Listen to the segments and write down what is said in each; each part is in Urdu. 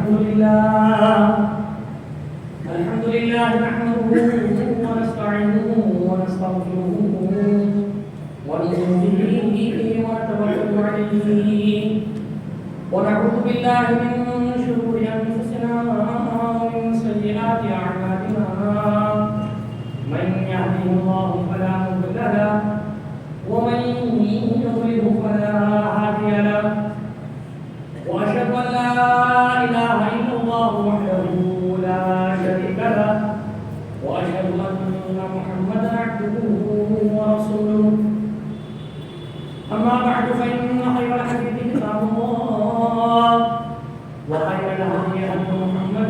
الحمد لله نحمده ونستعينه ونستغفره ونؤمن به ونتوكل عليه ونعوذ بالله من شرور انفسنا ومن سيئات اعمالنا من يهده الله فلا مضل له ومن يضلل فلا هادي له واشهد ان لا اله الا الله وحده لا شريك له واشهد ان محمدا عبده ورسوله اما بعد فان خير الحديث كتاب الله وخير الهدي هدي محمد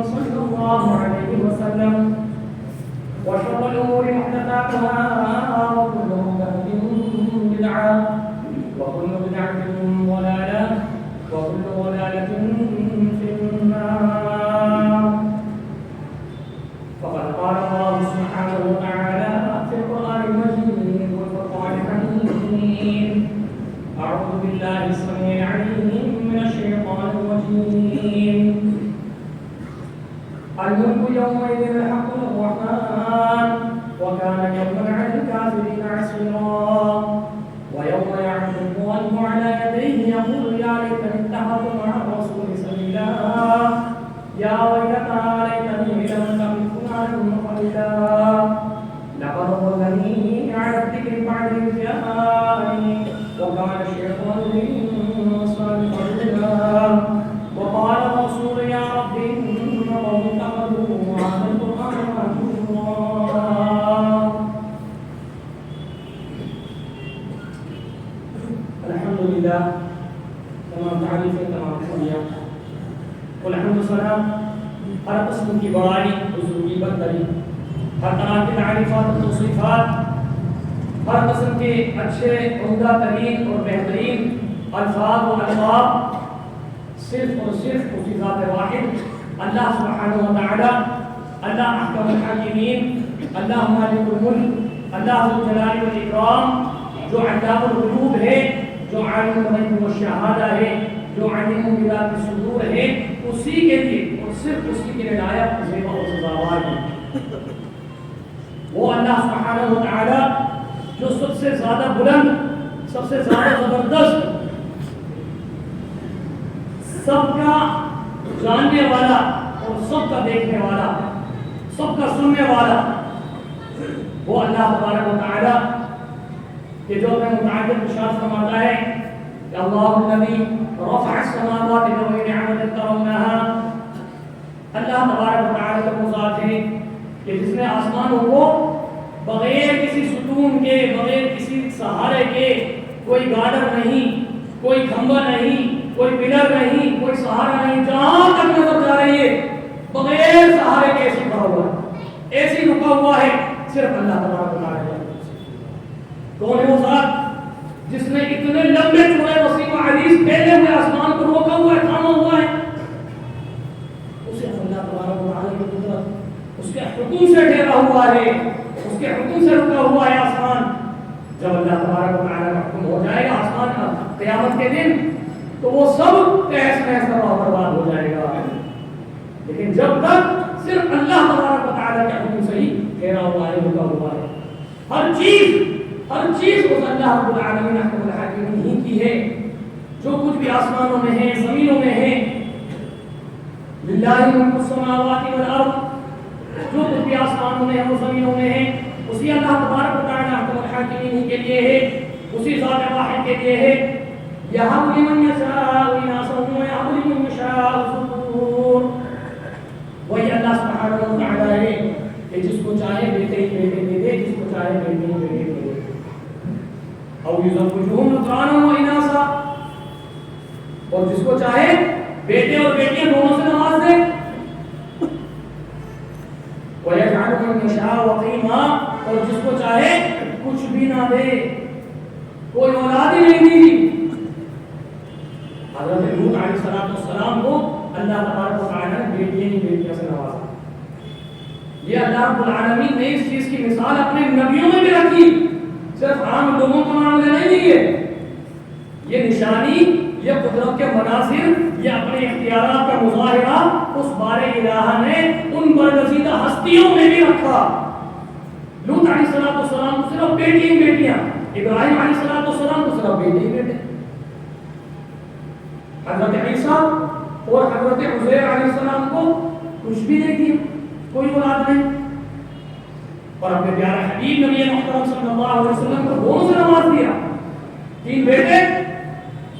صلى الله عليه وسلم وشر الامور محدثاتها وكل محدثه بدعه وكل بدعه ضلاله وكل ضلاله في النار فقد قال الله سبحانه وتعالى في القرآن المجيد والفرقان الحميد أعوذ بالله السميع العليم من الشيطان الرجيم الملك يومئذ الحق للرحمن وكان يوما على الكافرين عسيرا ويوم يعض الظالم على يديه يقول يا ليتني اتخذت مع الرسول سبيلا يا ويلتى ليتني لم اتخذ فلانا خليلا لقد ضلني على الذكر بعد إذ جاءني وكان الشيطان للإنسان خذولا وقال الرسول يا رب إن قوم اتخذوا هذا القرآن مهجورا. الحمد لله تمام تعریف تمام شکریہ والحمد والسلام ہر قسم کی بڑائی حضور کی برتری ہر طرح کی تعریفات و توصیفات ہر قسم کے اچھے عمدہ ترین اور بہترین الفاظ و الفاظ صرف اور صرف اسی ذات واحد اللہ سبحانہ و تعالی اللہ احکم الحاکمین اللہ مالک الملک اللہ ذو الجلال والاکرام جو علام الغیوب ہے جو عالم الغیب والشہادہ ہے جو علیم بذات الصدور ہے اسی کے لیے اور صرف اسی کے لیے لائق عظیم و سزاوار ہے وہ اللہ سبحانہ و تعالی جو سب سے زیادہ بلند سب سے زیادہ زبردست سب کا جاننے والا اور سب کا دیکھنے والا سب کا سننے والا وہ اللہ تبارک و تعالی کہ جو اپنے متعدد ارشاد فرماتا ہے کہ اللہ الذی رفع السماوات بغیر عمد ترونها اللہ تبارک و تعالی کا وہ ذات ہے کہ جس نے آسمانوں کو بغیر کسی ستون کے بغیر کسی سہارے کے کوئی گارڈر نہیں کوئی کھمبا نہیں کوئی پلر نہیں کوئی سہارا نہیں جہاں تک نظر جا رہی ہے بغیر سہارے کے ایسی کھڑا ہوا ہے ایسی رکا ہوا ہے صرف اللہ تبارک و تعالی کون ہے وہ ذات جس نے اتنے لمبے چوڑے وسیع و عریض پھیلے ہوئے آسمان کو روکا ہوا ہے تھاما ہوا ہے اسے اللہ تبارک و تعالی کی قدرت اس کے حکم سے ڈھیرا ہوا ہے اس کے حکم سے رکا ہوا ہے آسمان جب اللہ تبارک و تعالی کا حکم ہو جائے گا آسمان کا قیامت کے دن تو وہ سب تہس نہس اور برباد ہو جائے گا لیکن جب تک صرف اللہ تبارک و تعالی کے حکم سے ہی ڈھیرا ہوا ہے رکا ہوا ہے ہر چیز اس اللہ رب العالمین احکم الحاکمین ہی کی ہے جو کچھ بھی آسمانوں میں ہے زمینوں میں ہے للہ ملک السماوات والارض جو کچھ بھی آسمانوں میں ہے وہ زمینوں میں ہے اسی اللہ تبارک و تعالی احکم الحاکمین ہی کے لیے ہے اسی ذات واحد کے لیے ہے یہب لمن یشاء اناثا ویہب لمن یشاء الذکور وہی اللہ سبحانہ و تعالی ہے کہ جس کو چاہے بیٹے ہی بیٹے دے دے جس کو چاہے بیٹے ہی بیٹے دے دے او یزوجہم ذکرانا و اناثا اور جس کو چاہے بیٹے اور بیٹیاں دونوں سے نواز دے وَيَجْعَلُ مَن يَشَاءُ عَقِيمًا اور جس کو چاہے کچھ بھی نہ دے کوئی اولاد ہی نہیں دی حضرت لوط علیہ السلام کو اللہ تبارک و تعالی نے بیٹیاں سے نوازا یہ اللہ رب العالمین نے اس چیز کی مثال اپنے نبیوں میں بھی رکھی صرف عام لوگوں کا معاملہ نہیں ہے یہ نشانی یہ قدرت کے مناظر یہ اپنے اختیارات کا مظاہرہ الہ نے ان برگزیدہ ہستیوں میں بھی رکھا. لوط علیہ السلام کو صرف بیٹی ہی بیٹیاں, ابراہیم علیہ السلام کو صرف بیٹے ہی بیٹے, حضرت عیسیٰ اور حضرت عزیر علیہ السلام کو کچھ بھی نہیں دیا, کوئی اولاد نہیں. اور اپنے پیارے حبیب نبی محترم صلی اللہ علیہ وسلم کو دونوں سے نواز دیا, 3 بیٹے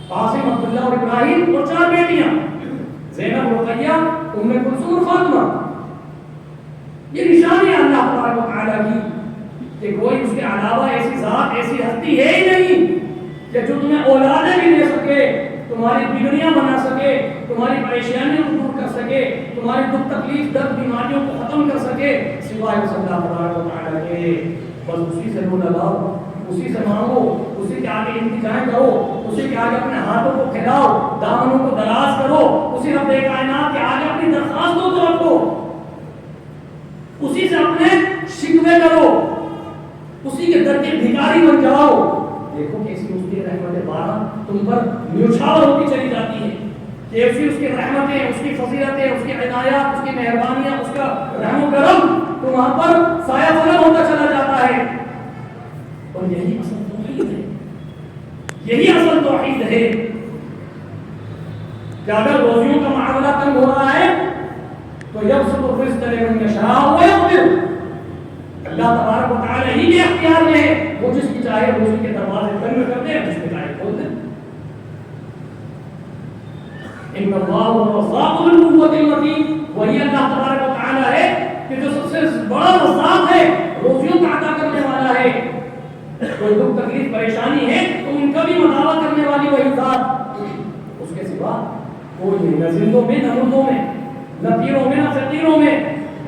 قاسم, عبداللہ اور ابراہیم, اور 4 بیٹیاں زینب, رقیہ, ام کلثوم اور فاطمہ. یہ نشانی ہے اللہ تبارک و تعالیٰ کی کہ کوئی اس کے علاوہ ایسی ذات, ایسی ہستی ہے ہی نہیں کہ جو تمہیں اولادیں بھی دے سکے, تمہاری بگڑیاں بنا سکے, تمہاری پریشانیوں کو دور کر سکے, تمہاری دکھ تکلیف درد بیماریوں کو ختم کر سکے سوائے اس اللہ تبارک و تعالیٰ کے. بس اسی سے رو لگاؤ, اسی سے مانگو, اسی کے آگے التجا کرو, اسی کے آگے اپنے ہاتھوں کو پھیلاؤ, دامنوں کو دراز کرو, اسی رب کائنات کے آگے اپنی درخواستوں کو رکھو, اسی سے اپنے شکوے کرو, اسی کے در کے بھکاری بن جاؤ. دیکھو کیسی اس کی رحمت بارہ تم پر نیوچھاور ہوتی چلی جاتی ہے, کیسی اس کی رحمتیں, اس کی فضیلتیں, اس کی عنایات, اس کی مہربانیاں, اس کا رحم و کرم تو وہاں پر سایہ فلک ہوتا چلا جاتا ہے. اور یہی اصل توحید ہے, یہی اصل توحید ہے کہ اگر روزیوں کا معاملہ تنگ ہو رہا ہے تو یبسط الرزق لمن یشاء ویقدر, اللہ تبارک و تعالی ہی کے اختیار میں ہے, وہ جس کی چاہے روزی کے دروازے بند کر دے, جس کی چاہے کھول دے. ان اللہ الرزاق ذو القوۃ المتین, وہی اللہ تبارک و تعالی ہے کہ جو سب سے بڑا رزاق ہے, روزیوں کا عطا کرنے والا ہے. کوئی دکھ تکلیف پریشانی ہے تو ان کا بھی مداوا کرنے والی وہی ذات, اس کے سوا کوئی نہیں, نہ زندوں میں نہ مردوں میں, نہ پیروں میں نہ فقیروں میں,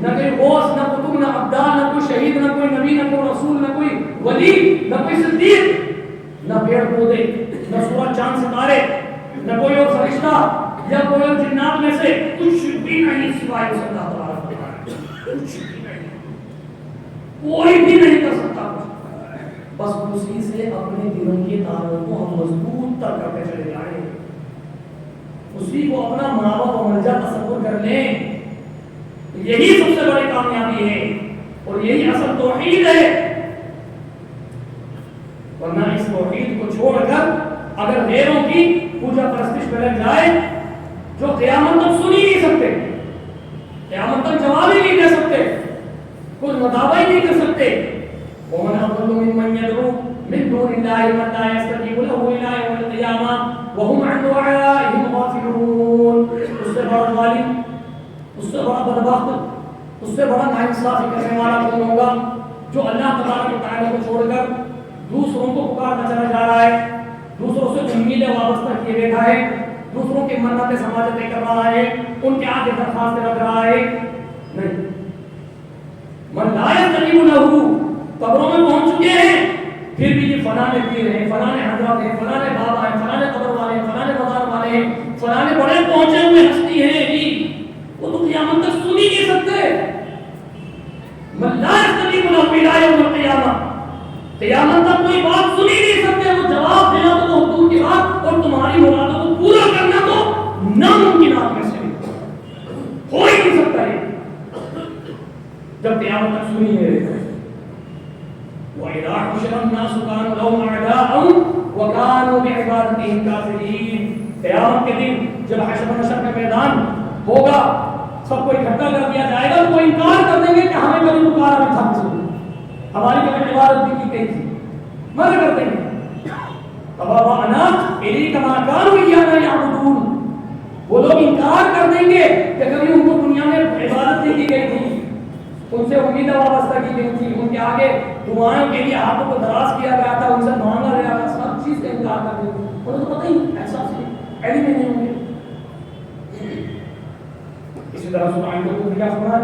نہ کوئی غوث, نہ قطب, نہ عبدال, نہ کوئی شہید, نہ کوئی نبی, نہ کوئی رسول, نہ کوئی ولی, نہ کوئی صدیق, نہ پیڑ پودے, نہ سورج چاند ستارے, نہ کوئی اور فرشتہ یا کوئی اور جنات میں سے کچھ بھی نہیں سوائے اس اللہ تبارک و تعالی. کچھ بھی نہیں, کوئی بھی نہیں کر سکتا. بس اسی سے اپنے دلوں کے تاروں کو ہم مضبوط تر کرتے چلے جائیں, اسی کو اپنا ماوا و ملجا تصور کر لیں. یہی سب سے بڑی کامیابی ہے اور یہی اصل توحید ہے. ورنہ اس توحید کو چھوڑ کر اگر غیروں کی پوجا پرستش میں لگ جائے, جو قیامت تک سن ہی نہیں سکتے, قیامت تک جواب ہی نہیں دے سکتے, کچھ مداوا ہی نہیں کر سکتے. ومن اضل ممن يدعو من دون الله من لا يستجيب له الى يوم القيامه وهم عن دعائهم غافلون. اس سے بڑا ظالم, اس سے بڑا بدبخت, اس سے بڑا ناانصافی کرنے والا کون ہوگا جو اللہ تبارک و تعالی کو چھوڑ کر دوسروں کو پکارتا چلا جا رہا ہے, دوسروں سے امیدیں وابستہ کیے بیٹھا ہے, دوسروں کی منتیں سماجتیں کر رہا ہے, ان کے آگے درخواستیں رکھ رہا ہے. نہیں, من لا يستجيب له, قبروں میں پہنچ چکے ہیں پھر بھی یہ فلانے پیر ہیں, فلانے حضرات ہیں, فلانے بابا ہیں, فلانے قبر والے ہیں, فلانے مزار والے ہیں, فلانے بڑے پہنچے ہوئے ہستی ہیں جی, وہ تو قیامت تک سن ہی نہیں سکتے. من لا يستجيب له الى يوم القيامه, قیامت تک کوئی بات سن ہی نہیں سکتے, وہ جواب دینا تو حضور کی بات اور تمہاری مرادوں کو پورا کرنا تو ناممکنات میں سے ہو ہی نہیں سکتا ہے جب قیامت تک سنی ہے. وَإِذَا حُشِرَ النَّاسُ كَانُوا لَهُمْ أَعْدَاءً وَكَانُوا بِعِبَادَتِهِمْ كَافِرِينَ. قیامت کے دن جب حشر و نشر کا میدان ہوگا, سب کو اکٹھا کر دیا جائے گا, تو وہ انکار کر دیں گے کہ ہمیں کبھی پکارا بھی تھا, ہماری کبھی عبادت بھی کی گئی تھی, منع کر دیں گے. فَبَوَأْنَا إِلَيْكَ مَا كَانُوا إِيَّانَا يَعْبُدُونَ. وہ لوگ انکار کر دیں گے کہ کبھی ان کو دنیا میں عبادت نہیں کی گئی تھی, ان سے امیدیں وابستہ کی گئی تھی, ان کے آگے دعائیں کے لیے ہاتھوں کو دراز کیا گیا تھا, ان سے مانگا گیا تھا, سب چیز کا انکار کر دیں گے. انہیں تو پتہ ہی احساس نہیں, علم نہیں ہوں گے. اسی طرح سبحان کو کیا فرمایا,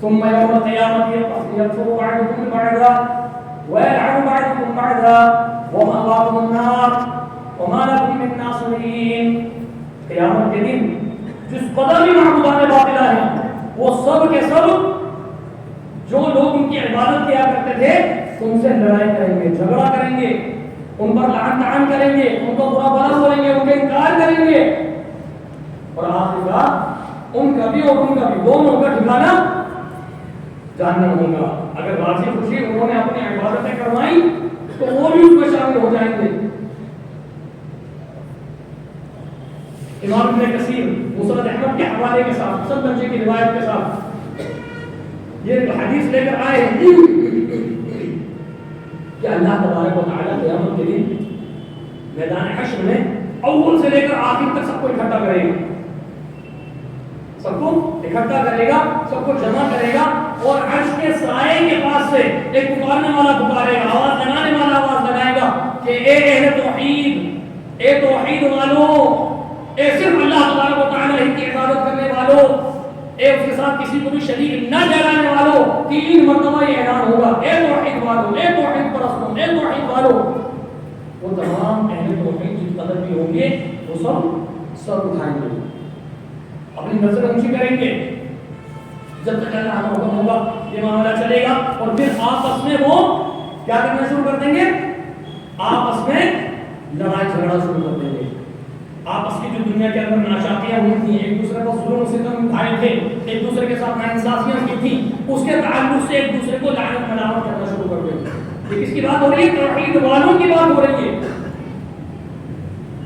ثم يوم القيامة يكفر بعضكم ببعض ويلعن بعضكم بعضا ومأواكم النار وما لكم من ناصرين. قیامت کے دن جس قدر بھی معبودان باطلہ ہیں وہ سب کے سب جو لوگ ان کی عبادت کیا کرتے تھے ان سے لڑائی کریں گے, جھگڑا کریں گے, ان پر لعن طعن کریں گے, ان کو برا بھلا بولیں گے, ان کے انکار کریں گے. اور آخرکار ان کا بھی اور ان کا بھی دونوں کا ٹھکانہ جہنم ہوگا. اگر راضی خوشی انہوں نے اپنی عبادتیں کروائی تو وہ بھی اس میں شامل ہو جائیں گے. امام ابن کثیر مسند احمد کے حوالے کے ساتھ سب بچے کی روایت کے ساتھ یہ حدیث لے کر آئے کہ اللہ تبارک و تعالیٰ قیامت کے دن میدان حشر میں اول سے لے کر آخر تک سب کو اکٹھا کرے گا. سب کو اکٹھا کرے گا, سب کو جمع کرے گا اور عرش کے سائے کے پاس سے ایک پکارنے والا پکارے گا, آواز لگانے والا آواز لگائے گا کہ اے اہل توحید, اے توحید والو, اے صرف اللہ تبارک و تعالیٰ ہی کی عبادت کرنے والوں, اے اس کے ساتھ کسی کو بھی شریک نہ ٹھہرانے والوں. 3 مرتبہ یہ اعلان ہوگا, اے توحید والو, اے توحید پرستوں, اے توحید والو. وہ تمام اہل توحید جس قدر بھی ہوں گے وہ سب سر اٹھائیں گے, اپنی نظر اونچی کریں گے جب تک اللہ کا حکم ہوگا. یہ معاملہ چلے گا اور پھر آپس میں وہ کیا کرنا شروع کر دیں گے, آپس میں لڑائی جھگڑا شروع کر دیں گے. آپس کی جو دنیا کے اندر ناشاتیاں ہوئی تھیں, ایک دوسرے کو ظلم و ستم اٹھائے تھے, ایک دوسرے کے ساتھ ناانصافیاں کی تھیں, اس کے تعلق سے ایک دوسرے کو لعنت ملامت کرنا شروع کر دیں. یہ کس کی بات ہو رہی ہے؟ توحید والوں کی بات ہو رہی ہے.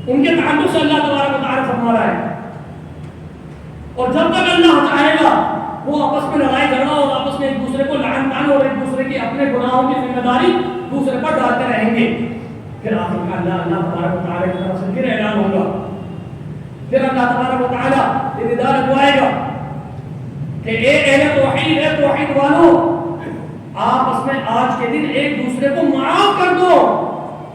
ان کے تعلق سے اللہ تبارک و تعالیٰ فرما رہا ہے. اور جب تک اللہ چاہے گا وہ آپس میں لڑائی جھگڑا اور آپس میں ایک دوسرے کو لعن طعن اور ایک دوسرے کی اپنے گناہوں کی ذمہ داری دوسرے پر ڈالتے رہیں گے. پھر آخر کا اللہ تبارک و تعالیٰ کی طرف سے پھر اعلان ہوگا, پھر اللہ تبارک و تعالیٰ یہ نداء لگوائے گا کہ اے اہل توحید, اے توحید والو, آپس میں آج کے دن ایک دوسرے کو معاف کر دو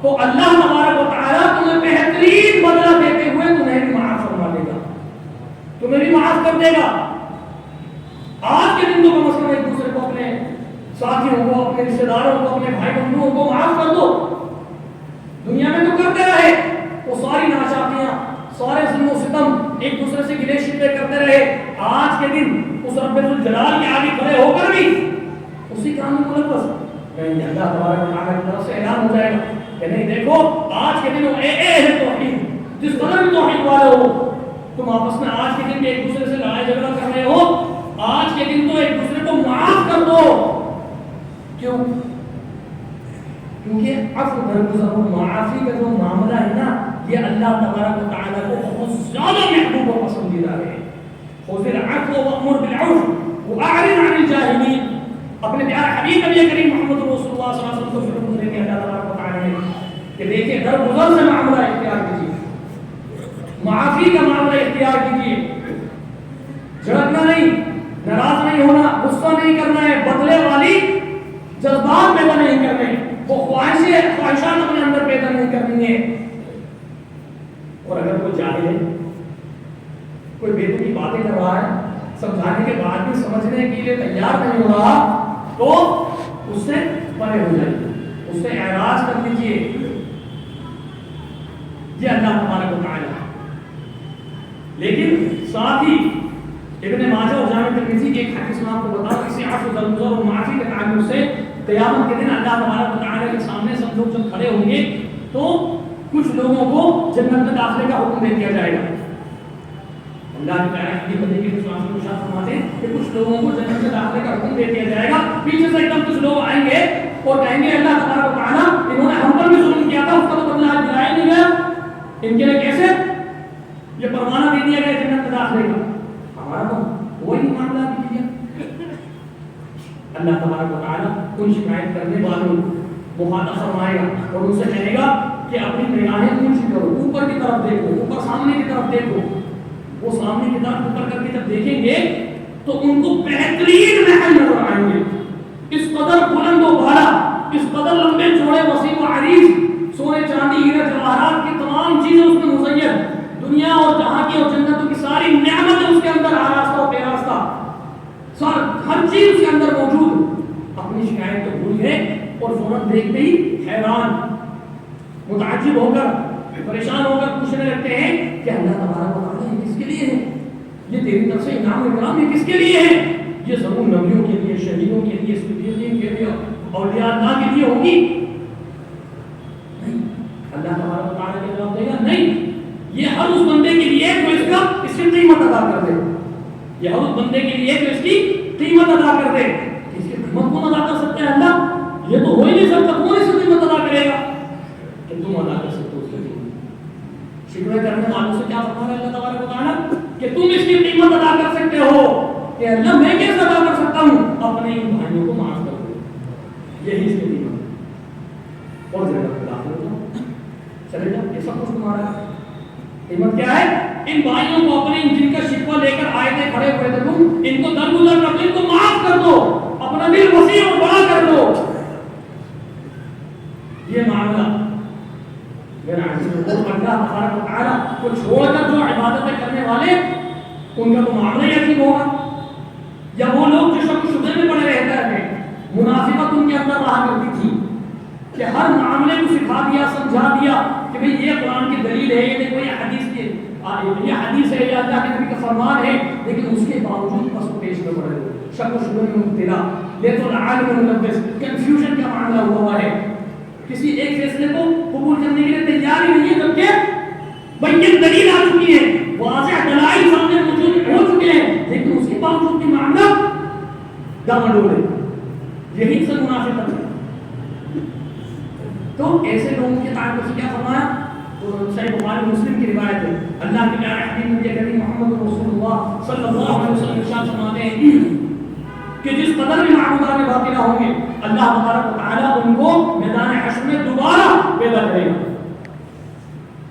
تو اللہ تبارک و تعالیٰ تمہیں بہترین بدلہ دیتے ہوئے تمہیں بھی معاف فرما دے گا, تمہیں بھی معاف کر دے گا. آج کے دن تو کم از کم ایک دوسرے کو, اپنے ساتھیوں کو, اپنے رشتے داروں کو, اپنے بھائی بندوؤں کو معاف کر دو. دنیا میں تو کرتے رہے وہ ساری ناشاتیاں, سارے ظلم و ستم, ایک دوسرے سے گلے شکوے کرتے رہے. آج کے دن اس رب الجلال کے آگے کھڑے ہو کر بھی اسی کام میں ملوث کہیں اللہ تبارک و تعالیٰ کی طرف سے اعلان ہو جائے گا کہ نہیں دیکھو آج کے دن اے اہل توحید, جس قدر بھی توحید والے ہو, تم آپس میں آج کے دن ایک دوسرے سے لڑائی جھگڑا کر رہے ہو, آج کے دن تو ایک دوسرے کو معاف کر دو. کیوں؟ کیونکہ عفو درگزر اور معافی کا جو معاملہ ہے نا, یہ اللہ تبارک و تعالیٰ کو بہت زیادہ محبوب و پسندیدہ ہے. خذ العفو وامر بالعرف واعرض عن الجاہلین. اپنے پیارے حبیب نبی کریم محمد رسول اللہ صلی اللہ علیہ وسلم کو فرمان دیتے ہیں اللہ تبارک و تعالیٰ نے کہ دیکھیں درگزر سے معاملہ اختیار کیجیے, معافی کا معاملہ اختیار کیجیے, جھڑکنا نہیں, ناراض نہیں ہونا, غصہ نہیں کرنا ہے, بدلے والی جذبات پیدا نہیں کرنے, وہ خواہشات اپنے اندر پیدا نہیں کرنی ہے. اور اگر کوئی جاہل ہے, کوئی بیتوکی باتیں کر رہا ہے, سمجھانے کے بعد بھی سمجھنے کے لیے تیار نہیں ہو رہا, تو اس سے پرے ہو جائیے, اس سے اعراض کر دیجیے. یہ اللہ تبارک و تعالیٰ. لیکن ساتھ ہی ابن ماجہ اور جامع ترمذی کے ایک حدیث میں آپ کو بتاؤں, اسی عفو درگزر اور معافی کے تعلق سے قیامت کے دن اللہ تبارک و تعالیٰ کے سامنے سب لوگ جب کھڑے ہوں گے تو کچھ لوگوں کو جنت میں داخلے کا حکم دے دیا جائے گا. اللہ کے پیارے حبیب بدی کے رسول کو ارشاد فرماتے ہیں کہ کچھ لوگوں کو جنت میں داخلے کا حکم دے دیا جائے گا. پیچھے سے ایک دم کچھ لوگ آئیں گے اور کہیں گے اللہ تبارک و تعالیٰ انہوں نے ہم پر بھی ظلم کیا تھا, اس کا تو بدلہ آج دلایا نہیں گیا, ان کے لیے کیسے یہ پروانہ دے دیا گیا جنت میں داخلے کا, ہمارا تو وہی معاملہ بھی کیا. اللہ تبارک و تعالیٰ ان شکایت کرنے والوں مخاطب فرمائے گا اور ان سے کہے گا کہ اپنی نگاہیں اونچی کرو, اوپر کی طرف دیکھو, اوپر سامنے کی طرف دیکھو. وہ سامنے کی طرف اوپر کر کے جب دیکھیں گے تو ان کو بہترین محل نظر آئیں گے, اس قدر بلند و بالا, اس قدر لمبے چوڑے وسیع و عریض, سونے چاندی ہیرے جواہرات کی تمام چیزیں اس میں مزین, دنیا اور جہاں کی اور جنتوں کی ساری نعمتیں اس کے اندر آراستہ و پیراستہ, ہر چیز اس کے اندر موجود. اپنی شکایت تو بھول گئے اور فوراً دیکھتے ہی حیران, متعجب ہو کر, پریشان ہو کر پوچھنے لگتے ہیں کہ اللہ تبارک و تعالیٰ یہ کس کے لیے ہے, یہ تیری طرف سے انعام اکرام یہ کس کے لیے ہے, یہ ضرور نبیوں کے لیے, شہیدوں کے لیے, صدیقین کے لیے, اولیاء اللہ کے لیے ہوگی. نہیں, اللہ تبارک و تعالیٰ کے جواب دے گا نہیں, یہ ہر اس بندے کے لیے جو اس اس کی قیمت ادا کر دے. یہ اس بندے کے لیے جو اس کی قیمت ادا کر دے. اس کی قیمت کون ادا کر سکتا ہے؟ اللہ. یہ تو ہو ہی نہیں سکتا. کون اس کی قیمت ادا کرے گا؟ کہ تم ادا کر سکتے ہو اس کی قیمت. شکر کرنے والوں سے کیا فرما رہا ہے اللہ تبارک و تعالیٰ کہ تم اس کی قیمت ادا کر سکتے ہو. کہ اللہ میں کیسے ادا کر سکتا ہوں؟ اپنے ان بھائیوں کو معاف کر دو. یہی اس کی قیمت ہے. اور زیادہ داخل ہوتا چلے جاؤ. یہ سب کچھ تمہارا ہے. قیمت کیا ہے؟ ان بھائیوں کو اپنے جن کا شکوہ لے کر آئے تھے کھڑے ہوئے تھے تم ان کو درگزر کر دو. ان کو معاف کر دو. اپنا دل وسیع اور بڑا کر دو. یہ معاملہ اللہ تبارک و تعالیٰ کو چھوڑ کر جو عبادتیں کرنے والے ان کا تو معاملہ ہی عجیب ہوگا. یا وہ لوگ جو شک و شبہے میں پڑے رہتے ہیں. منافقت ان کے اندر رہا کرتی تھی کہ ہر معاملے کو سکھا دیا سمجھا دیا کہ بھئی یہ قرآن کی دلیل ہے, یہ دیکھو یہ حدیث کی یہ حدیث ہے, یہ اللہ کے نبی کا فرمان ہے. لیکن اس کے باوجود پس و پیش میں پڑے ہوئے, شک و شبہے میں مبتلا. لیکن العالم الملبس کنفیوژن کا معاملہ ہوا ہے. کسی ایک فیصلے کو قبول کرنے کے لیے تیار ہی نہیں ہے جبکہ بین دلیل آ چکی ہے, واضح دلائل سامنے موجود ہو چکے ہیں, لیکن اس کے باوجود بھی معاملہ ڈاواڈول ہے. یہی سے منافقت ہے. تو ایسے لوگوں کے تعلق سے کیا فرمایا؟ تو صحیح بخاری مسلم کی روایت ہے. اللہ کے پیارے حبیب نبی کریم محمد رسول اللہ صلی اللہ علیہ وسلم ارشاد فرماتے ہیں کہ جس قدر بھی معبودان باطلہ ہوں گے اللہ تبارک و تعالیٰ ان کو میدان حشر میں دوبارہ پیدا کرے گا.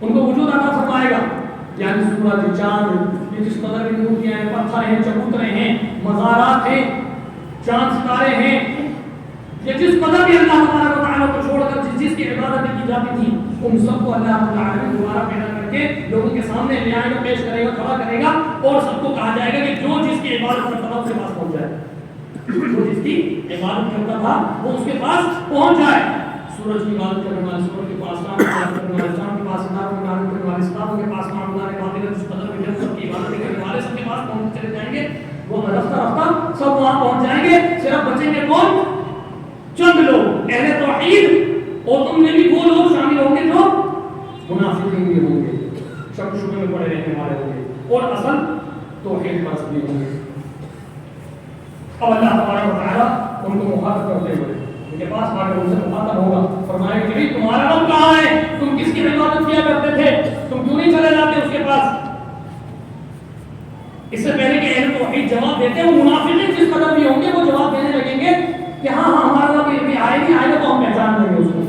ان کو وجود عطا فرمائے گا. یعنی سورج, چاند, یہ جس قدر بھی مورتیاں ہیں, پتھر ہیں, چبوترے ہیں, مزارات ہیں, چاند ستارے ہیں, یہ جس قدر بھی اللہ تبارک و تعالیٰ کو چھوڑ کر جس کی عبادت کی جاتی تھی ان سب کو اللہ تعالیٰ نے دوبارہ پیدا کر کے لوگوں کے سامنے لے آئے گا, پیش کرے گا, کھڑا کرے گا اور سب کو کہا جائے گا کہ جو جس کی عبادت کرتا تھا اس کے پاس پہنچ جائے. جو جس کی عبادت کرتا تھا وہ اس کے پاس پہنچ جائے. سورج کی عبادت کرنے والے سورج کے پاس, چاند کی عبادت کرنے والے چاند کے پاس, ستاروں کی عبادت کرنے والے ستاروں کے پاس, معبودان باطل جس قدر بھی سب کی عبادت کرنے والے سب کے پاس پہنچ چلے جائیں گے. وہ رفتہ رفتہ سب وہاں پہنچ جائیں گے. صرف بچیں گے کون؟ چند لوگ اہل توحید. اور تم میں بھی وہ لوگ شامل ہوں گے جو منافقین بھی ہوں گے, شک شبہے میں پڑے رہنے والے ہوں گے اور اصل توحید پرست بھی ہوں گے. اب اللہ تبارک و تعالیٰ ان کو مخاطب کرتے ہوئے ان کے پاس آ کر ان سے مخاطب ہوگا. فرمائے کہ تمہارا رب کہاں ہے؟ تم کس کی عبادت کیا کرتے تھے؟ تم کیوں نہیں چلے جاتے اس کے پاس؟ اس سے پہلے کہ اہل توحید جواب دیتے ہیں, وہ منافقین جس قدر بھی ہوں گے وہ جواب دینے لگیں گے کہ ہاں ہمارا رب یہ بھی آئے نہیں, آئے گا تو ہم پہچان لیں گے اس کو.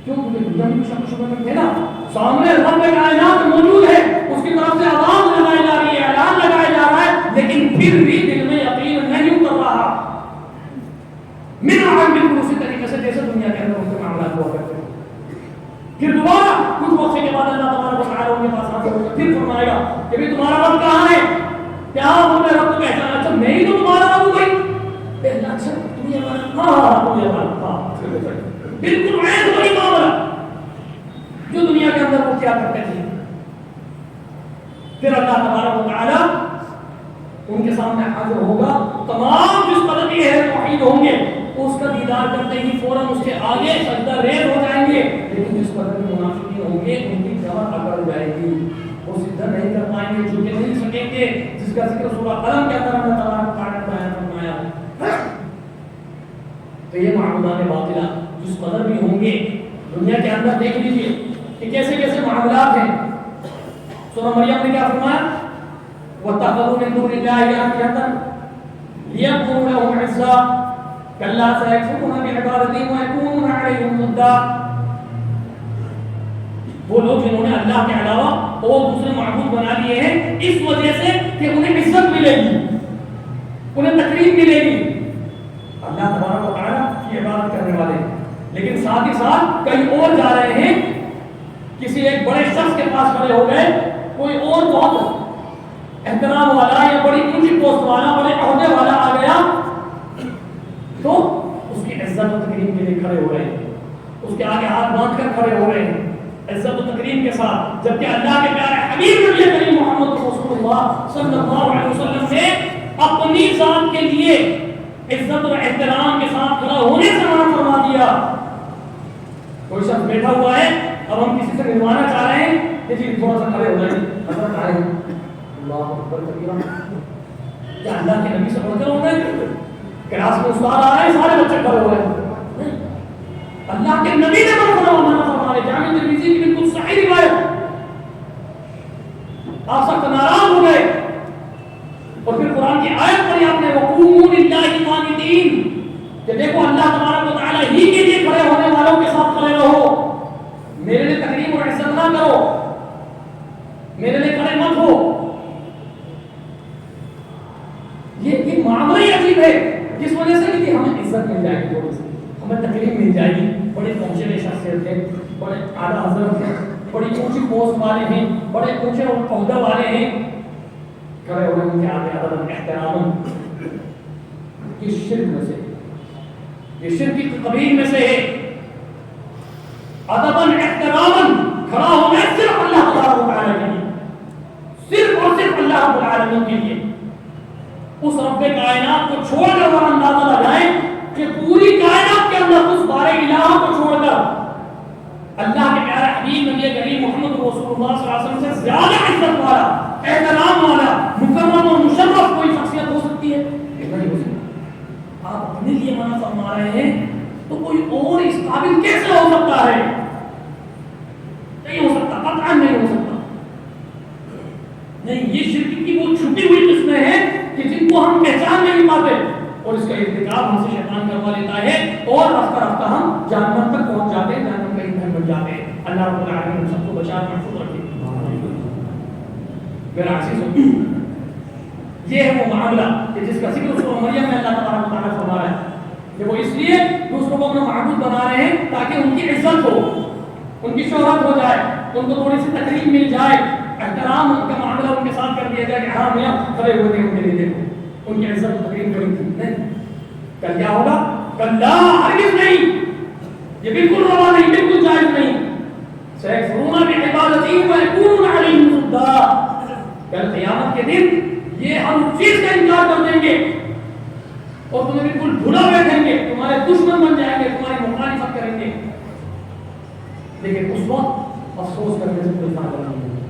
کیوں؟ کیونکہ دنیا میں شک و شبہ میں تھے نا, سامنے رب کائنات موجود ہے, اس کی طرف سے آواز لگائی جا رہی ہے, اعلان لگایا جا رہا ہے, لیکن پھر بھی دل میں یقین نہیں کر رہا. میرا عام بالکل اسی طریقے سے جیسے دنیا کے اندر ان کے معاملات ہوا کرتے ہیں. پھر دوبارہ کچھ وقت کے بعد اللہ تبارک و تعالیٰ ان کے پاس آ کر پھر فرمائے گا کہ بھی تمہارا رب کہاں ہے؟ کیا آپ اپنے رب کو پہچانا؟ اچھا میں ہی تو تمہارا رب ہوں بھائی. اچھا تم یہ ہمارا, ہاں تم یہ ہمارا, بالکل عین وہی معاملہ جو دنیا کے اندر وہ کیا کرتے تھے. پھر اللہ تبارک و تعالیٰ ان کے سامنے حاضر ہوگا. تمام جس قدر بھی ہے توحید ہوں گے اس کا دیدار کرتے ہی فوراً اس کے آگے سجدہ ریز ہو جائیں گے. لیکن جس قدر بھی منافقین ہوں گے ان کی جمع اکڑ جائے گی, وہ سجدہ نہیں کر پائیں گے, جھکے نہیں سکیں گے, جس کا ذکر سورہ قلم کے اندر اللہ تبارک و تعالیٰ نے بیان فرمایا. تو یہ معبودان باطلہ جس قدر بھی ہوں گے دنیا کے اندر دیکھ لیجیے کہ کیسے کیسے معاملات ہیں. سورہ مریم نے کیا فرمایا؟ وَاتَّخَذُوا مِن دُونِ اللَّهِ آلِهَةً لِيَكُونُوا لَهُمْ عِزًّا كَلَّا سَيَكْفُرُونَ بِعِبَادَتِهِمْ وَيَكُونُونَ عَلَيْهِمْ ضِدًّا. وہ لوگ جنہوں نے اللہ کے علاوہ اور دوسرے معبود بنا لیے ہیں اس وجہ سے کہ انہیں عزت ملے گی, انہیں تکریم ملے گی. اللہ تبارک و تعالیٰ کی عبادت کرنے والے, لیکن ساتھ ہی ساتھ کہیں اور جا رہے ہیں, کسی ایک بڑے شخص کے پاس کھڑے ہو گئے, کوئی اور بہت احترام والا یا بڑی اونچی پوسٹ والا, بڑے عہدے والا آ گیا تو اس کی عزت و تکریم کے لیے کھڑے ہو رہے ہیں, اس کے آگے ہاتھ باندھ کر کھڑے ہو رہے ہیں عزت و تکریم کے ساتھ. جبکہ اللہ کے پیارے حبیب نبی کریم محمد رسول اللہ صلی اللہ علیہ وسلم نے اپنی ذات کے لیے عزت اور احترام کے ساتھ کھڑا ہونے سے منع فرما دیا. کوئی شخص بیٹھا ہوا ہے, اب ہم کسی سے ملوانا چاہ رہے ہیں کہ جی تھوڑا سا کھڑے ہو جائیں, حضرت آئے اللہ اکبر کبیرہ. کیا اللہ کے نبی سے پڑھ کر ہو گئے؟ کلاس میں استاد آ رہے ہیں سارے بچے کھڑے ہو گئے. اللہ کے نبی نے منع فرمایا. جامع ترمذی کی بالکل صحیح روایت. آپ سب ناراض ہو گئے اور پھر قرآن کی آیت پڑھی آپ نے وقوموا للہ قانتین کہ دیکھو اللہ تبارک و تعالیٰ ہی کے لیے کھڑے ہونے والوں کے ساتھ کھڑے رہو. میرے لیے تقریب اور عزت نہ کرو, میرے لیے کھڑے مت ہو. یہ معاملہ ہی عجیب ہے. کس وجہ سے کہ ہمیں عزت مل جائے گی, تھوڑی سی ہمیں تقریب مل جائے گی. بڑے پہنچے ہوئے شخصیت ہیں, بڑے اعلیٰ حضرت ہیں, بڑی اونچی پوسٹ والے ہیں, بڑے اونچے عہدہ والے ہیں, کھڑے ہوئے ان کے آگے ادب احترام. یہ شرک میں سے, یہ شرک کی قبیل میں سے ہے. ادباً احتراماً کھڑا ہونا صرف اللہ تبارک و تعالیٰ کے لیے, صرف اور صرف اللہ رب العالمین کے لیے. اس رب کائنات کو چھوڑ کر وہ اندازہ لگائیں کہ پوری کائنات کے اندر اس بارے الہ کو چھوڑ کر اللہ کے پیارے حبیب نبی کریم محمد رسول اللہ صلی اللہ علیہ وسلم سے زیادہ عزت والا, احترام والا, مکرم اور مشرف کوئی شخصیت ہو سکتی ہے؟ نہیں ہو سکتی. آپ اپنے لیے منع فرما رہے ہیں تو کوئی اور اس قابل کیسے ہو سکتا ہے؟ نہیں ہو سکتا, قطعاً نہیں ہو سکتا. نہیں, یہ شرک کی وہ چھپی ہوئی قسمیں ہیں کہ جن کو ہم پہچان نہیں پاتے اور اس کا ارتکاب ہم سے شیطان کروا لیتا ہے اور رفتہ رفتہ ہم جہنم تک پہنچ جاتے ہیں, جہنم کا ایندھن بن جاتے ہیں. اللہ رب العالمین سب کو بچا محفوظ رکھے. میرا عزیزو, یہ ہے وہ معاملہ کہ جس کا ذکر سورہ مریم میں اللہ تبارک و تعالیٰ فرما رہا ہے کہ وہ اس لیے دوسروں کو اپنا معبود بنا رہے ہیں تاکہ ان کی عزت ہو, ان کی شہرت ہو جائے, ان کو تھوڑی سی تقریب مل جائے, احترام ان کا معاملہ ان کے ساتھ کر دیا جائے کہ ہاں میاں کھڑے ہوئے تھے ان کے لیے, دیکھو ان کی عزت و تقریب کری تھی. نہیں, کل کیا ہوگا؟ کلا, ہرگز نہیں, یہ بالکل روا نہیں, بالکل جائز نہیں. سيكفرون بعبادتي ويكونون عليهم ضدا. کل قیامت کے دن یہ ہم چیز کا انکار کر دیں گے اور تمہیں بالکل بھلا بیٹھیں گے, تمہارے دشمن بن جائیں گے, تمہاری مخالفت کریں گے. لیکن اس وقت افسوس کرنے سے کوئی فائدہ نہیں ہوگا.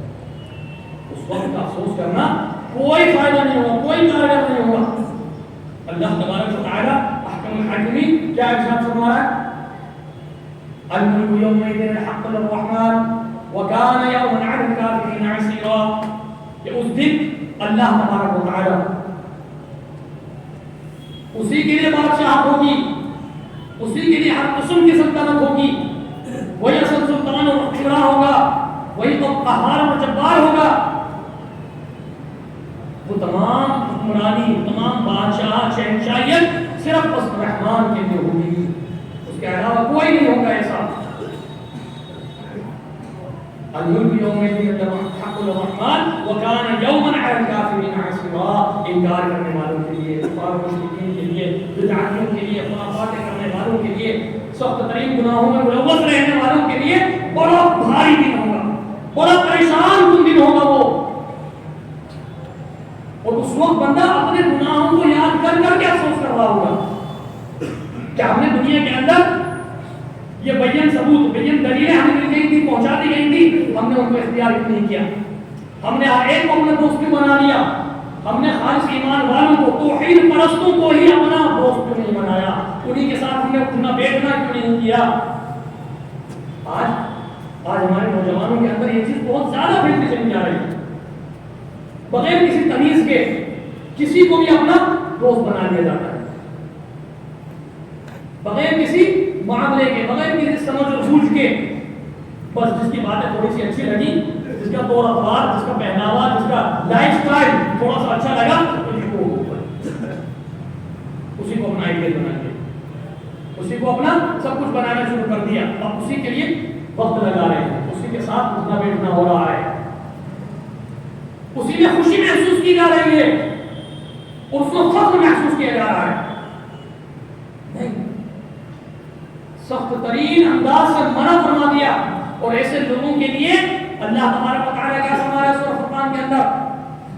اس وقت افسوس کرنا کوئی فائدہ نہیں ہوگا, کوئی کارگر نہیں ہوگا. اللہ تبارک و تعالی احکم الحاکمین کیا ارشاد فرما رہا ہے؟ الملك يومئذ الحق للرحمن وكان يوما على الكافرين عسيرا. کہ اس دن اللہ تبارک و تعالی اسی کے لیے بادشاہت ہوگی, اسی کے لیے ہر قسم کی سلطنت ہوگی, وہی اصل سلطان اور حکمراں ہوگا, وہی تو قہار اور جبار ہوگا. وہ تمام حکمرانی, تمام بادشاہ, شہنشاہیت صرف اس رحمان کے لیے ہوگی, اس کے علاوہ کوئی نہیں ہوگا ایسا. الملك يومئذ الحق للرحمن وكان يوما على الكافرين عسيرا. انکار کرنے والوں کے لیے, کفار مشرکین کے لیے, بدعتیوں کے لیے, خرافات کرنے والوں کے لیے, سخت ترین گناہوں میں ملوث رہنے والوں کے لیے بڑا بھاری دن ہوگا, بڑا پریشان کن دن ہوگا وہ. اور اس وقت بندہ اپنے گناہوں کو یاد کر کر کے افسوس کر رہا ہوگا کہ ہم نے دنیا کے اندر یہ بین ثبوت, بین دلیلیں ہمیں مل گئی تھی, پہنچا دی گئی تھی, ہم نے ان کو اختیار نہیں کیا. ہم نے ایک کو اپنا دوست بھی بنا لیا, ہم نے خالص ایمان والوں کو, توحید پرستوں کو ہی اپنا دوست کیوں نہیں بنایا, انہی کے ساتھ ہم نے اٹھنا بیٹھنا کیوں نہیں کیا. آج ہمارے نوجوانوں کے اندر یہ چیز بہت زیادہ پھیلتی چلی جا رہی ہے. بغیر کسی تمیز کے کسی کو بھی اپنا دوست بنا لیا جاتا ہے, بغیر کسی معاملے کے, بغیر کسی سمجھ اور بوجھ کے. بس جس کی باتیں تھوڑی سی اچھی لگی, جس کا طور اتوار, جس کا پہناوا, جس کا لائف سٹائل تھوڑا سا اچھا لگا, اسی کو اپنا آئیڈیل بنا دیا, اسی کو اپنا سب کچھ بنانا شروع کر دیا. اب اسی کے لیے وقت لگا رہے ہیں, اسی کے ساتھ اٹھنا بیٹھنا ہو رہا ہے, اسی میں خوشی محسوس کی جا رہی ہے اور اس کو فخر محسوس کیا جا رہا ہے. نہیں, سخت ترین انداز سے منع فرما دیا. اور ایسے لوگوں کے لیے اللہ تبارک و تعالیٰ کیا فرما رہا ہے سورہ فرقان کے اندر؟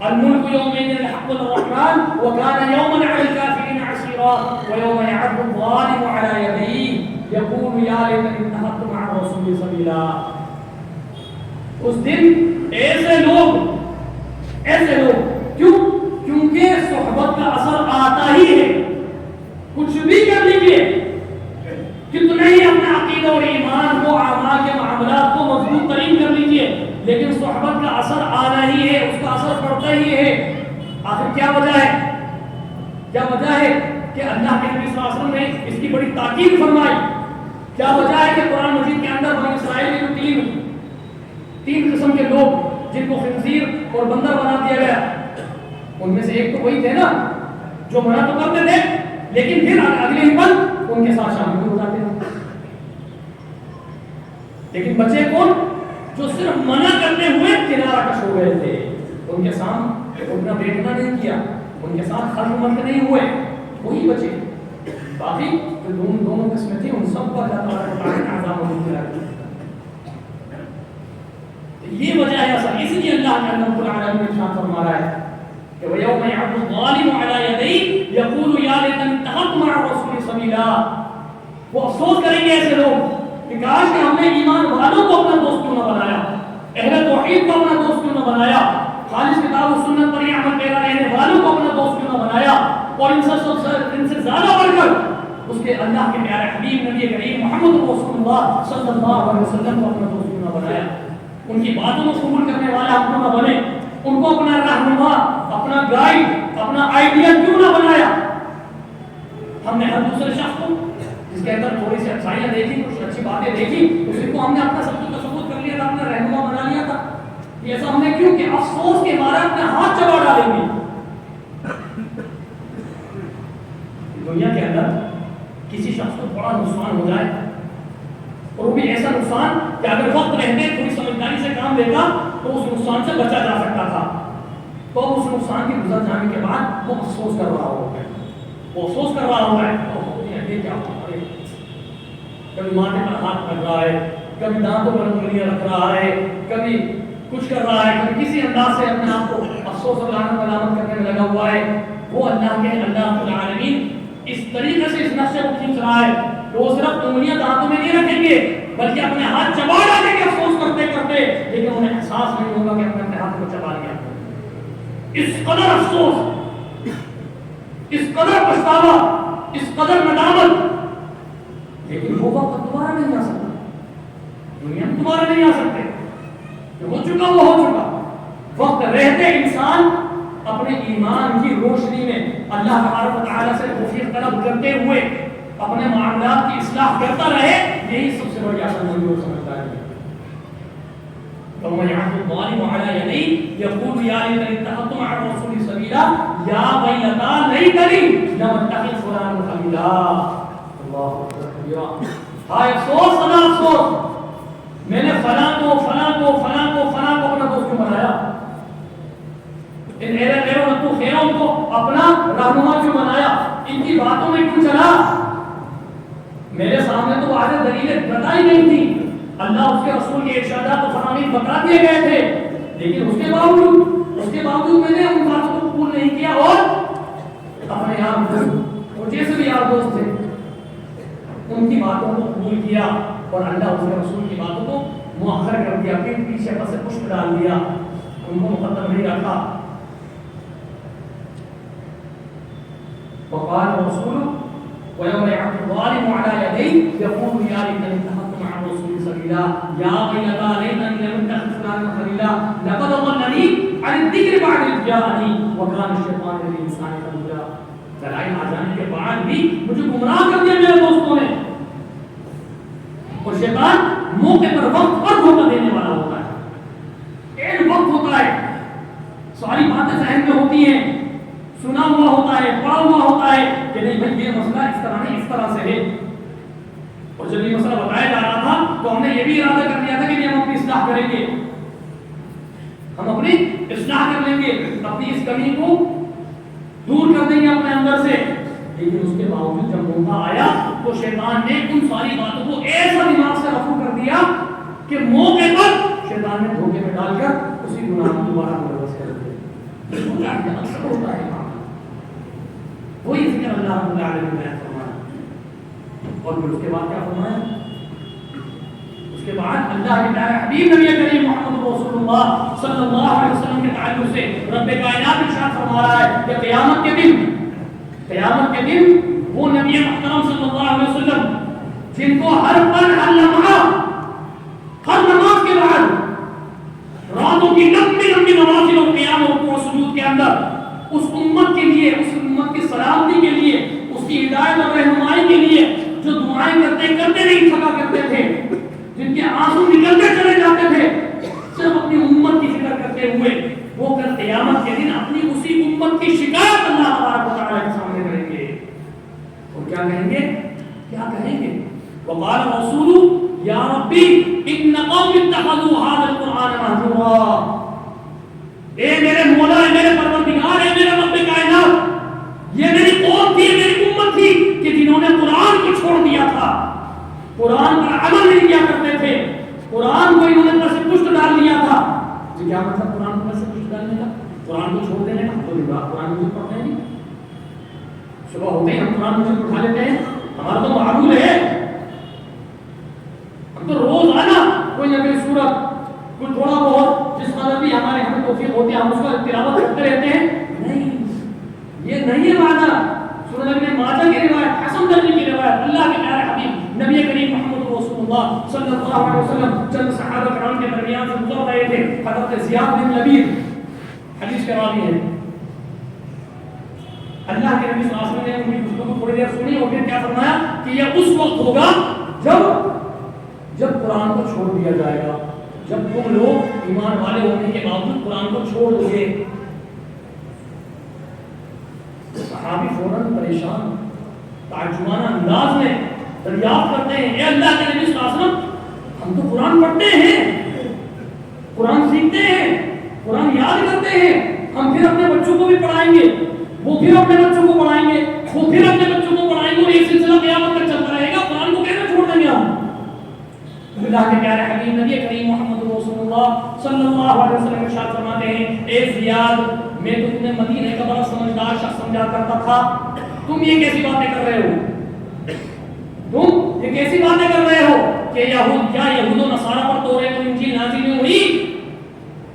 الملك يومئذ الحق للرحمن وكان يوما على الكافرين عسيرا ويوم يعض الظالم على يديه يقول يا ليتني اتخذت مع الرسول سبيلا. اس دن ایسے لوگ ایسے لوگ کیوں؟ کیونکہ صحبت کا اثر آتا ہی ہے. کچھ بھی کر لیجیے، کتنے ہی اپنے عقیدہ اور ایمان کو، اعمال کے معاملات کو مضبوط ترین کر لیجیے، لیکن صحبت کا اثر آنا ہی ہے، اس کا اثر پڑتا ہی ہے. آخر کیا وجہ ہے؟ کیا وجہ ہے کہ اللہ کے نبی صلی اللہ علیہ وسلم نے اس کی بڑی تاکید فرمائی؟ کیا وجہ ہے کہ قرآن مجید کے اندر بنی اسرائیل کے جو تین قسم کے لوگ جن کو خنزیر اور بندر بنا دیا گیا، ان میں سے ایک تو وہی تھے نا جو منع تو کرتے تھے لیکن پھر اگلے ہی پل ان کے ساتھ شامل ہو جاتے تھے. لیکن بچے کون؟ جو صرف منع کرتے ہوئے کنارہ کش ہو گئے تھے، ان کے سامنے اپنا بیٹھنا نہیں کیا، ان کے ساتھ خلوت نہیں ہوئے، وہی بچے. باقی جو دونوں قسمیں تھیں ان سب کو اللہ تعالیٰ نے عذاب و نذیر کیا. یہ وجہ ہے اصل، اس لیے اللہ تعالیٰ رب العالمین نے ارشاد فرما رہا ہے کہ وَيَوْمَ يَعْضُ الظَّالِمُ عَلَى يَدَيْهِ يَقُولُ يَا لَيْتَنِي اتَّخَذْتُ مَعَ الرَّسُولِ سَبِيلًا. وہ افسوس کریں گے ایسے لوگ کہ کاش کہ ہم نے ایمان والوں کو اپنا دوست کیوں نہ بنایا، اہل توحید کو اپنا دوست کیوں نہ بنایا، خالص کتاب و سنت پر عمل پیرا رہنے والوں کو اپنا دوست کیوں نہ بنایا، اور ان سے زیادہ بڑھ کر اس کے اللہ کے پیارے حبیب نبی کریم محمد رسول اللہ صلی اللہ علیہ وسلم کو اپنا دوست کیوں نہ بنایا. ان کی باتوں کو قبول کرنے والا ہم کیوں نہ بنے، ان کو اپنا رہنما، اپنا گائیڈ، اپنا آئیڈیل کیوں نہ بنایا. ہم نے ہر دوسرے شخص کو جس کے اندر تھوڑی سی اچھائیاں دیکھی، کچھ اچھی باتیں دیکھی، اسی کو ہم نے اپنا سب کچھ تصور کر لیا تھا، اپنا رہنما بنا لیا تھا. یہ ایسا ہم نے کیوں کہ افسوس کے مارے اپنے ہاتھ چبا ڈالیں گے. دنیا کے اندر کسی شخص کو بڑا نقصان ہو جائے، اور وہ بھی ایسا نقصان کہ اگر وقت رہتے تھوڑی سمجھداری سے کام لیتا تو اس نقصان سے بچا جا سکتا تھا، تو اس نقصان کے گزر جانے کے بعد وہ افسوس کر رہا ہوگا، وہ افسوس کر رہا ہوگا یہ کیا ہوتا ہے. کبھی ماتھے پر ہاتھ رکھ رہا ہے، کبھی دانتوں پر انگلیاں رکھ رہا ہے، کبھی کچھ کر رہا ہے، کبھی کسی انداز سے اپنے آپ کو افسوس اور لعنت ملامت کرنے میں لگا ہوا ہے. وہ اللہ کے اللہ رب العالمین اس طریقے سے اس نقشے کو کھینچ رہا ہے کہ وہ صرف انگلیاں دانتوں میں نہیں رکھیں گے بلکہ اپنے ہاتھ چبا ڈالیں گے افسوس کرتے کرتے، لیکن انہیں احساس نہیں ہوگا کہ اپنے ہاتھ کو چبا لیا. اس قدر افسوس، اس قدر پچھتاوا، اس قدر ندامت. لیکن وہ وقت دوبارہ نہیں آ سکتا، دنیا میں دوبارہ نہیں آ سکتے، جو ہو چکا وہ ہو چکا. وقت رہتے انسان اپنے ایمان کی روشنی میں اللہ تبارک و تعالیٰ سے توفیق طلب کرتے ہوئے اپنے معاملات کی اصلاح کرتا رہے، یہی سب سے بڑی اصل منظور سمجھتا ہے. وَمَنْ يَعْضُ الظَّالِمُ عَلَى يَدَيْهِ يَقُولُ يَا لَيْتَنِي اتَّخَذْتُ مَعَ الرَّسُولِ سَبِيلًا يَا وَيْلَتَا لَيْتَنِي لَمْ أَتَّخِذْ فُلَانًا خَلِيلًا. اللہ اکبر، ہائے افسوس، سنا افسوس، میں نے فلاں کو فلاں کو فلاں کو فلاں کو اپنا دوست کیوں بنایا، ان خیروں کو اپنا رہنما کیوں بنایا، ان کی باتوں میں کیوں چلا. میرے سامنے تو واضح دلیلیں بتائی نہیں تھی، اللہ اس کے رسول کے ارشادات و فرامین بتا دیے گئے تھے، لیکن اس کے باوجود میں نے ان باتوں کو قبول نہیں کیا اور اپنے یار دوست اور جیسے بھی یار دوست تھے ان کی باتوں کو قبول کیا، اور اللہ اس کے رسول کی باتوں کو مؤخر کر دیا، پھر پیچھے پس پشت ڈال دیا، ان کو مقدم نہیں رکھا. وقال الرسول ويوم يعض الظالم على يديه يقول يا ليتني اتخذت مع الرسول سبيلا يا ويلتى ليتني لم اتخذ فلانا خليلا لقد ضلني عن الذكر بعد إذ جاءني وكان الشيطان للإنسان خذولا. دلائل آ جانے کے بعد بھی مجھے گمراہ کر دیا میرے دوستوں نے، اور شیطان موقع پر وقت پر دھوکہ دینے والا ہوتا ہے. ایک وقت ہوتا ہے، ساری باتیں ذہن میں ہوتی ہیں، سنا ہوا ہوتا ہے، پڑھا ہوا ہوتا ہے کہ نہیں بھائی یہ مسئلہ اس طرح نہیں اس طرح سے ہے، اور جب یہ مسئلہ بتایا جا رہا تھا تو ہم نے یہ بھی ارادہ کر لیا تھا کہ ہم اپنی اصلاح کریں گے، ہم اپنی اصلاح کر لیں گے، اپنی اس کمی کو دور کر دیں گے اپنے اندر سے. لیکن اس کے باوجود جب موقع آیا تو شیطان نے ان ساری باتوں کو ایسا دماغ سے رفع کر دیا کہ موقع پر شیطان نے دھوکے میں ڈال کر اسی گناہ کو دوبارہ ملوث کر دیا. اکثر ہوتا ہے وہی ذکر اللہ رب العالمین نے فرمایا. اور پھر اس کے بعد کیا فرمایا؟ اس کے بعد اللہ کے پیارے حبیب نبی کریم محمد رسول اللہ صلی اللہ علیہ وسلم کے تعلق سے رب کائنات ارشاد فرما رہا ہے کہ قیامت کے دن وہ نبی محترم صلی اللہ علیہ وسلم جن کو ہر پل ہر لمحہ ہر نماز کے بعد راتوں کی لمبی لمبی نمازیں اور قیام اور رکوع و سجود کے اندر اس امت کے لیے، اس امت کی سلامتی کے لیے، اس کی ہدایت اور رہنمائی کے لیے جو دعائیں کرتے نہیں تھکا کرتے تھے، جن کے آنسو نکلتے چلے جاتے تھے، صرف اپنی امت کی فکر کرتے ہوئے وہ کل قیامت کے دن اپنی اسی امت کی شکایت اللہ تبارک و تعالیٰ کے سامنے کریں گے. اور کیا کہیں گے؟ وقال الرسول یا ربی ان قوم اتخذوا هذا القرآن مهجورا. اے میرے مولا، اے میرے پروردگار، اے میرے رب کائنات، یہ میری قوم تھی، میری امت تھی کہ جنہوں نے قرآن کو چھوڑ دیا تھا، قرآن پر عمل نہیں کیا کرتے تھے، قرآن کو انہوں نے پر سے پشت ڈال دیا تھا. جی کیا مطلب قرآن کو پر سے پشت ڈالنے کا؟ قرآن کو چھوڑ دینے کا؟ تو قرآن مجھے پڑھتے ہیں، صبح ہوتے ہی ہم قرآن مجھے اٹھا لیتے ہیں، ہمارا تو معمول ہے. ہم تو روز آنا کوئی نہ کوئی سورت، کوئی تھوڑا بہت جس قدر بھی ہمیں توفیق ہوتی ہے ہم اس کا تلاوت کرتے رہتے ہیں. نہیں، یہ نہیں ہے معنی. سورہ ابن ماجہ کی روایت، حسن بصری کی روایت، اللہ کے پیارے حبیب نبی کریم محمد رسول اللہ صلی اللہ علیہ وسلم چند صحابہ کرام کے درمیان سے گزر رہے تھے. حضرت زیاد بن لبید حدیث کے راوی ہیں، اللہ کے نبی صلی اللہ علیہ وسلم نے ان کی گفتگو تھوڑی دیر سنی اور پھر کیا فرمایا کہ یہ اس وقت ہوگا جب قرآن کو چھوڑ دیا جائے گا، جب تم لوگ ایمان والے ہونے کے باوجود قرآن کو چھوڑ دو گے. صحابی فوراً پریشان تعجبانہ انداز میں دریافت کرتے ہیں، اے اللہ کے نبی صلی اللہ علیہ وسلم، ہم تو قرآن پڑھتے ہیں، قرآن سیکھتے ہیں، قرآن یاد کرتے ہیں، ہم پھر اپنے بچوں کو بھی پڑھائیں گے، وہ پھر اپنے بچوں کو پڑھائیں گے، وہ پھر اپنے بچوں کو پڑھائیں گے، اور یہ سلسلہ قیامت تک چلتا رہے گا. قرآن کو کیسے چھوڑ دیں گے ہم؟ اللہ کے پیارے حبیب نبی کریم محمد رسول اللہ صلی اللہ علیہ وسلم ارشاد فرماتے ہیں، اے زیاد، میں تو تمہیں مدینے کا بڑا سمجھدار شخص سمجھا کرتا تھا، تم یہ کیسی باتیں کر رہے ہو؟ تم یہ کیسی باتیں کر رہے ہو کہ یہود و نصارہ پر تورات اور انجیل نازل نہیں ہوئی؟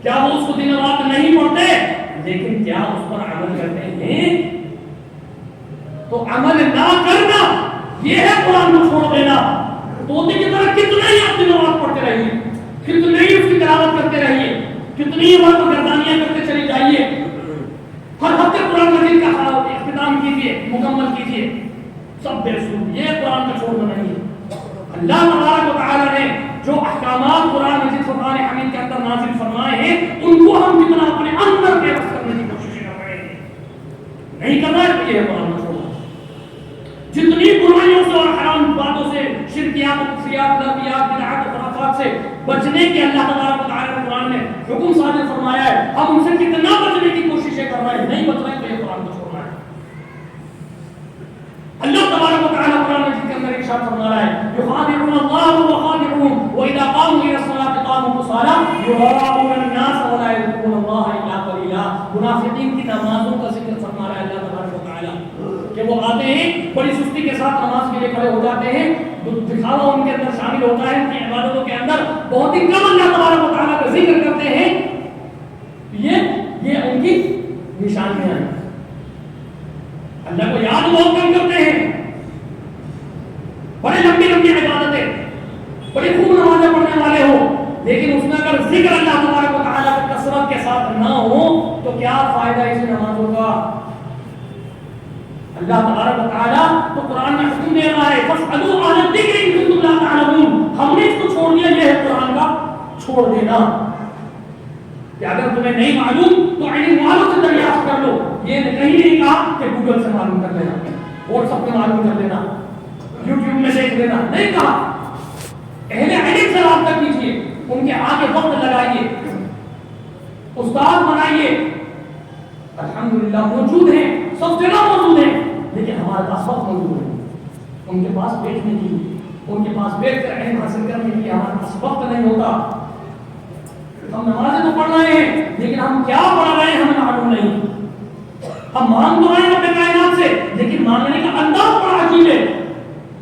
کیا وہ اس کو دن رات نہیں پڑھتے لیکن کیا اس پر عمل کرتے ہیں؟ تو عمل نہ کرنا یہ ہے قرآن کو چھوڑ دینا. طوطے کی طرح کتنا ہی آپ نماز پڑھتے رہیے، کتنے ہی اس کی تلاوت کرتے رہیے، کتنی ہی بار گردانیاں کرتے چلی جائیے، ہر ہفتے قرآن مجید کا اختتام کیجیے، مکمل کیجیے، سب بے سود. یہ قرآن کا چھوڑنا نہیں ہے. اللہ تبارک و تعالیٰ نے جو احکامات قرآن مجید فرقان حمید کے اندر نازل فرمائے ہیں ان کو ہم کتنا اپنے اندر کے رس کرنے کی کوشش کر رہے ہیں. نہیں کرنا ہے تو یہ قرآن کا چھوڑنا. جتنی برائیوں سے اور حرام باتوں سے، شرکیات، کفریات، لغویات، بدعات اور خرافات سے بچنے کے اللہ تبارک و تعالیٰ نے قرآن میں حکم صادر فرمایا ہے. ہم ان سے کتنا بچنے کی کوششیں کر رہے ہیں، نہیں بچ رہے تو یہ قرآن کو چھوڑنا ہے. اللہ تبارک و تعالیٰ قرآن مجید کے اندر ارشاد فرما رہا ہے، یخادعون اللہ وخادعون واذا قاموا الى الصلاة قاموا كسالى یراؤون الناس ولا یذکرون اللہ الا قلیلا. منافقین کی نمازوں کا ذکر فرما رہا ہے اللہ تبارک و تعالیٰ کہ وہ آتے ہیں بڑی سستی کے ساتھ نماز کے لیے کھڑے ہو جاتے ہیں، دکھاوا ان کے اندر شامل ہوتا ہے، ان کی عبادتوں کے اندر بہت ہی کم اللہ تبارک و تعالیٰ کا ذکر کرتے ہیں. یہ ان کی نشانیاں ہیں. اللہ کو یاد بہت کم کرتے ہیں، بڑے لمبی لمبی عبادتیں، بڑی خوب نمازیں پڑھنے والے ہو، لیکن اس میں اگر ذکر اللہ تبارک و تعالیٰ کی کثرت کے ساتھ نہ ہو تو کیا فائدہ اس نمازوں کا؟ اللہ تبارک و تعالیٰ تو قرآن میں حکم دے رہا ہے فَاسْأَلُوا أَهْلَ الذِّكْرِ إِن كُنتُمْ لَا تَعْلَمُونَ. ہم نے اس کو چھوڑ دیا، یہ ہے قرآن کا چھوڑ دینا کہ اگر تمہیں نہیں معلوم تو علم والوں سے دریافت کر لو. یہ کہیں نہیں کہا کہ گوگل سے معلوم کر لینا، واٹس ایپ پہ معلوم کر لینا، یوٹیوب میں دیکھ لینا، نہیں کہا. اہل علم سے رابطہ کیجیے، ان کے آگے وقت لگائیے، استاد بنائیے. الحمدللہ موجود ہیں، سب جگہ موجود ہیں، لیکن ہمارے پاس وقت موجود ہے ان کے پاس بیٹھنے کی، ان کے پاس بیٹھ کر علم حاصل کرنے کے لیے ہمارے پاس وقت نہیں ہوتا. ہم نمازیں تو پڑھ رہے ہیں لیکن ہم کیا پڑھ رہے ہیں ہمیں معلوم نہیں. ہم مانگ تو رہے ہیں اپنے کائنات سے لیکن مانگنے کا انداز بڑا عجیب ہے،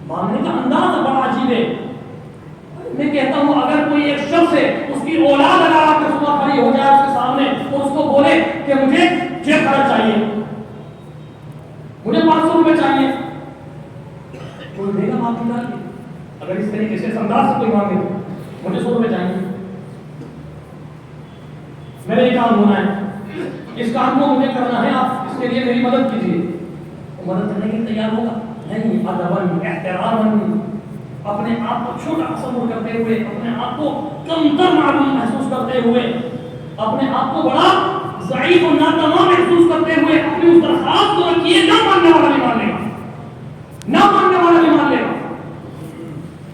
مانگنے کا انداز بڑا عجیب ہے. میں کہتا ہوں اگر کوئی ایک شخص ہے اس کی اولاد اگر آپ کے صبح کھڑی کھڑی ہو جائے اس کے سامنے اور اس کو بولے کہ مجھے جیب خرچ چاہیے، مجھے 500 روپے چاہیے، کوئی دے گا معافی نہ؟ اگر اس طریقے سے انداز سے کوئی مانگے مجھے 100 روپے چاہیے، میرے یہ کام ہونا ہے، اس کام کو مجھے کرنا ہے، آپ اس کے لیے میری مدد کیجیے، وہ مدد کرنے کے لیے تیار ہوگا؟ نہیں، ادباً احتراماً، اپنے آپ کو چھوٹا تصور کرتے ہوئے، اپنے آپ کو کمتر معلوم محسوس کرتے ہوئے، اپنے آپ کو بڑا ضعیف و ناتواں محسوس کرتے ہوئے اپنی اس درخواست کو رکھیے، نہ ماننے والا بھی مان لے گا، نہ ماننے والا بھی مان لے گا۔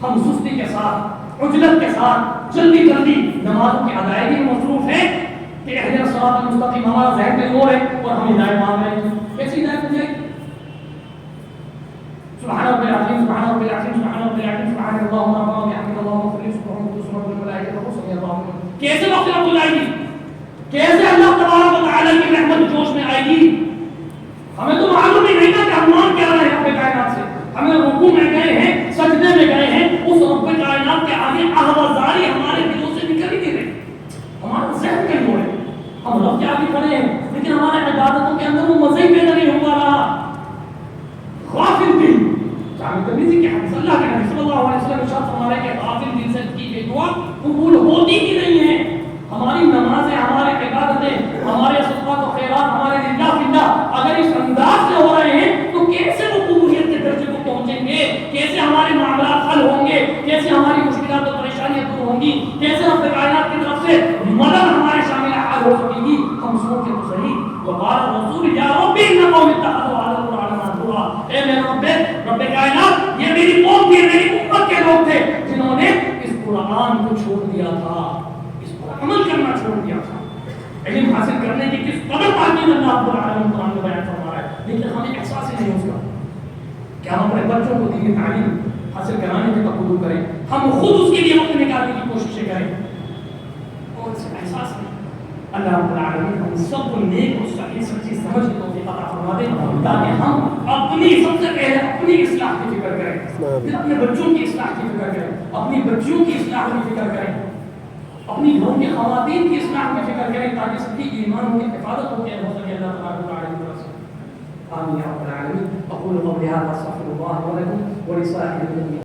ہم سستی کے ساتھ، عجلت کے ساتھ، جلدی جلدی نمازوں کی ادائیگی میں مصروف ہیں کہ اہدنا الصراط المستقیم، ہمارا ذہن پہ زور ہے اور ہم ہدایت مانگ رہے ہیں، کیسی ہدایت مل جائے گی؟ سبحان رب العظیم، سبحان رب العظیم، سبحان رب العظیم، سبحان اللہ ربنا وبحمدہ اللہم اغفر لی، سبحان اللہ والملائکۃ وصلی اللہ علیہ، کیسے مغفرت ہو جائے گی؟ کیسے اللہ تبارک و تعالی کی رحمت جوش میں آئے گی؟ ہمیں تو معلوم ہی نہیں تھا کہ ہم مان کیا رہے ہیں رب کائنات سے، ہمیں رکوع میں گئے ہیں، سجدے میں گئے ہیں، اس رب کائنات کے آگے آہوازاری ہمارے دلوں سے نکل ہی نہیں رہی، ہمارا ذہن کہیں ہو رہے ہیں، ہم رب کے آگے کھڑے ہیں لیکن ہمارے عبادتوں کے اندر وہ مزہ ہی پیدا نہیں ہو پا رہا۔ غافل دل، جامع ترمذی کے حدیث، اللہ کے نبی صلی اللہ علیہ وسلم ارشاد فرما رہے ہیں کہ غافل دل سے کی گئی دعا قبول ہوتی ہی نہیں ہے۔ ہماری نمازیں، ہمارے عبادتیں، ہمارے صدقات و خیرات، ہمارے للہ فی اللہ اگر اس انداز سے ہو رہے ہیں تو کیسے وہ قبولیت کے درجے کو پہنچیں گے؟ کیسے ہمارے معاملات حل ہوں گے؟ کیسے ہماری مشکلات و پریشانیاں دور ہوں گی؟ کیسے رب کائنات کی طرف سے مدد ہمارے شامل حال ہو سکے گی؟ ہم سوچیں تو صحیح، وقال الرسول یا رب ان قوم اتخذوا هذا القرآن مهجورا، اے میرے رب کائنات، یہ میری قوم تھی، میری امت کے لوگ تھے جنہوں نے اس قرآن کو چھوڑ دیا تھا، اس پر عمل کرنا چھوڑ دیا تھا۔ علم حاصل کرنے کی کس قدر تاکید اللہ رب العالمین قرآن میں بیان فرما رہا ہے، لیکن ہمیں احساس ہی نہیں اس کا کہ ہم اپنے بچوں کو دینی تعلیم حاصل کرانے کے قبول کریں، ہم خود اس کے لیے وقت نکالنے کی کوششیں کریں اور اس کا احساس نہیں۔ اللہ رب العالمین ہم سب کو نیک اور صحیح سچی سمجھ کی توفیق عطا فرما دے تاکہ ہم اپنی سب سے پہلے اپنی اصلاح کی فکر کریں، پھر اپنے بچوں کی اصلاح کی فکر کریں، اپنی بچیوں کی اصلاح کی فکر کریں، اپنی گھروں کی خواتین کی اصلاح کی فکر کریں تاکہ سب کی ایمان کی حفاظت ہو کے ہو سکے اللہ تبارک و تعالی کی طرف سے۔ آمین یا رب العالمین۔ اقول قولی ھذا استغفر اللہ لکم ولسائر المسلمین۔